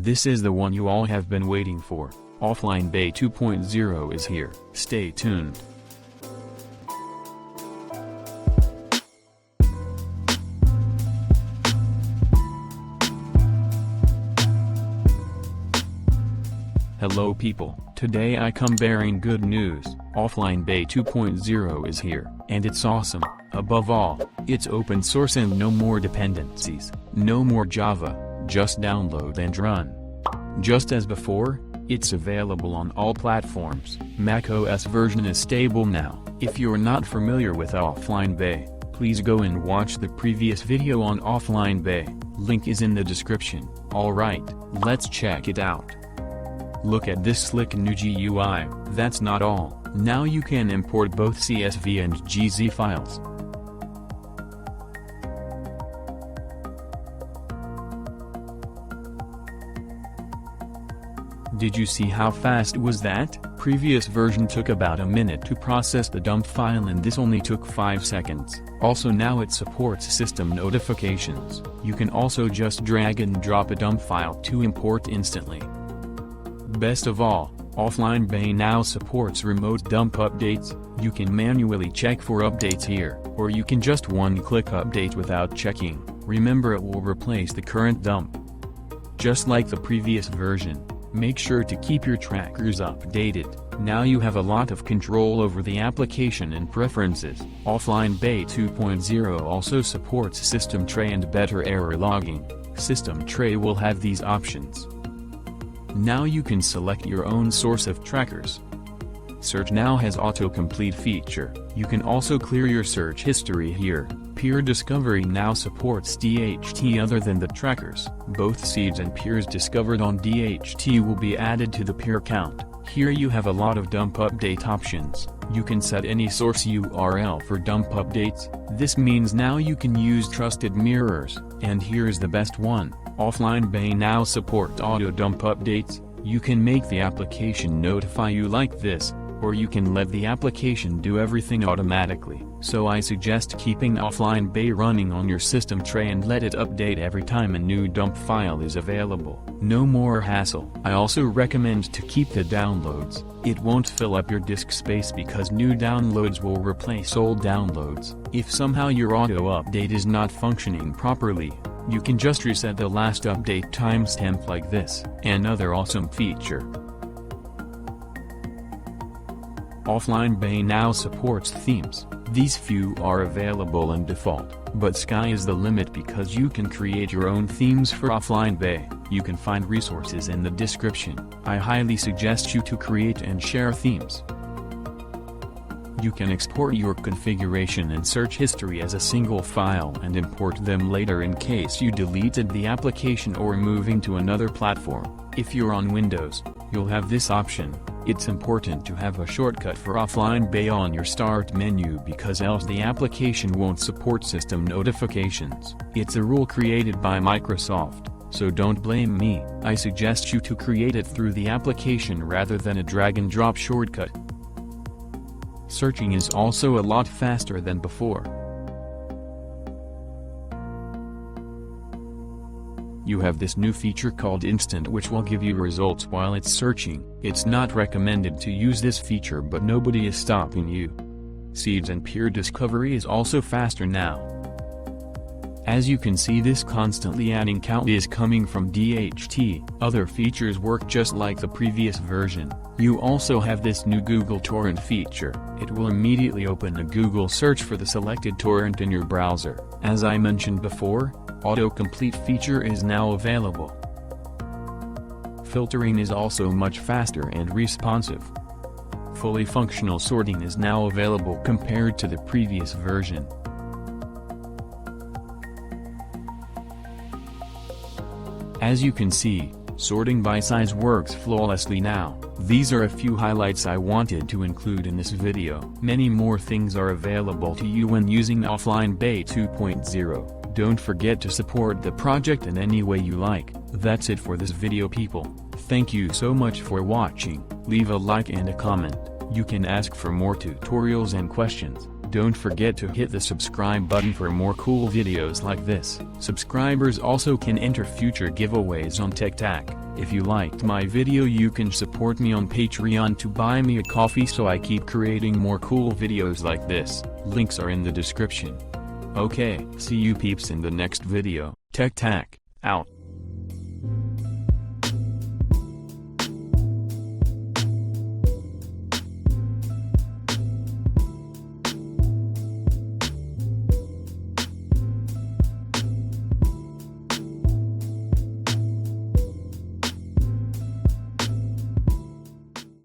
This is the one you all have been waiting for. OfflineBay 2.0 is here. Stay tuned. Hello people, today I come bearing good news. OfflineBay 2.0 is here, and it's awesome. Above all, it's open source and no more dependencies, no more Java, just download and run. Just as before, it's available on all platforms. macOS version is stable now. If you're not familiar with OfflineBay, please go and watch the previous video on OfflineBay, link is in the description. Alright, let's check it out. Look at this slick new GUI. That's not all, now you can import both CSV and GZ files. Did you see how fast was that? Previous version took about a minute to process the dump file and this only took 5 seconds. Also now it supports system notifications. You can also just drag and drop a dump file to import instantly. Best of all, OfflineBay now supports remote dump updates. You can manually check for updates here, or you can just one-click update without checking. Remember, it will replace the current dump. Just like the previous version, make sure to keep your trackers updated. Now you have a lot of control over the application and preferences. OfflineBay 2.0 also supports system tray and better error logging. System tray will have these options. Now you can select your own source of trackers. Search now has autocomplete feature. You can also clear your search history here. Peer discovery now supports DHT other than the trackers. Both seeds and peers discovered on DHT will be added to the peer count. Here you have a lot of dump update options. You can set any source URL for dump updates. This means now you can use trusted mirrors. And here's the best one. OfflineBay now support auto dump updates. You can make the application notify you like this, or you can let the application do everything automatically. So I suggest keeping OfflineBay running on your system tray and let it update every time a new dump file is available. No more hassle. I also recommend to keep the downloads. It won't fill up your disk space because new downloads will replace old downloads. If somehow your auto update is not functioning properly, you can just reset the last update timestamp like this. Another awesome feature. OfflineBay now supports themes. These few are available in default, but sky is the limit because you can create your own themes for OfflineBay. You can find resources in the description. I highly suggest you to create and share themes. You can export your configuration and search history as a single file and import them later in case you deleted the application or moving to another platform. If you're on Windows, you'll have this option. It's important to have a shortcut for OfflineBay on your start menu because else the application won't support system notifications. It's a rule created by Microsoft, so don't blame me. I suggest you to create it through the application rather than a drag and drop shortcut. Searching is also a lot faster than before. You have this new feature called Instant which will give you results while it's searching. It's not recommended to use this feature but nobody is stopping you. Seeds and peer discovery is also faster now. As you can see, this constantly adding count is coming from DHT. Other features work just like the previous version. You also have this new Google torrent feature. It will immediately open a Google search for the selected torrent in your browser. As I mentioned before, autocomplete feature is now available. Filtering is also much faster and responsive. Fully functional sorting is now available compared to the previous version. As you can see, sorting by size works flawlessly now. These are a few highlights I wanted to include in this video. Many more things are available to you when using OfflineBay 2.0. Don't forget to support the project in any way you like. That's it for this video people. Thank you so much for watching. Leave a like and a comment. You can ask for more tutorials and questions. Don't forget to hit the subscribe button for more cool videos like this. Subscribers also can enter future giveaways on TechTac. If you liked my video, you can support me on Patreon to buy me a coffee so I keep creating more cool videos like this. Links are in the description. Okay, see you peeps in the next video. TechTac, out.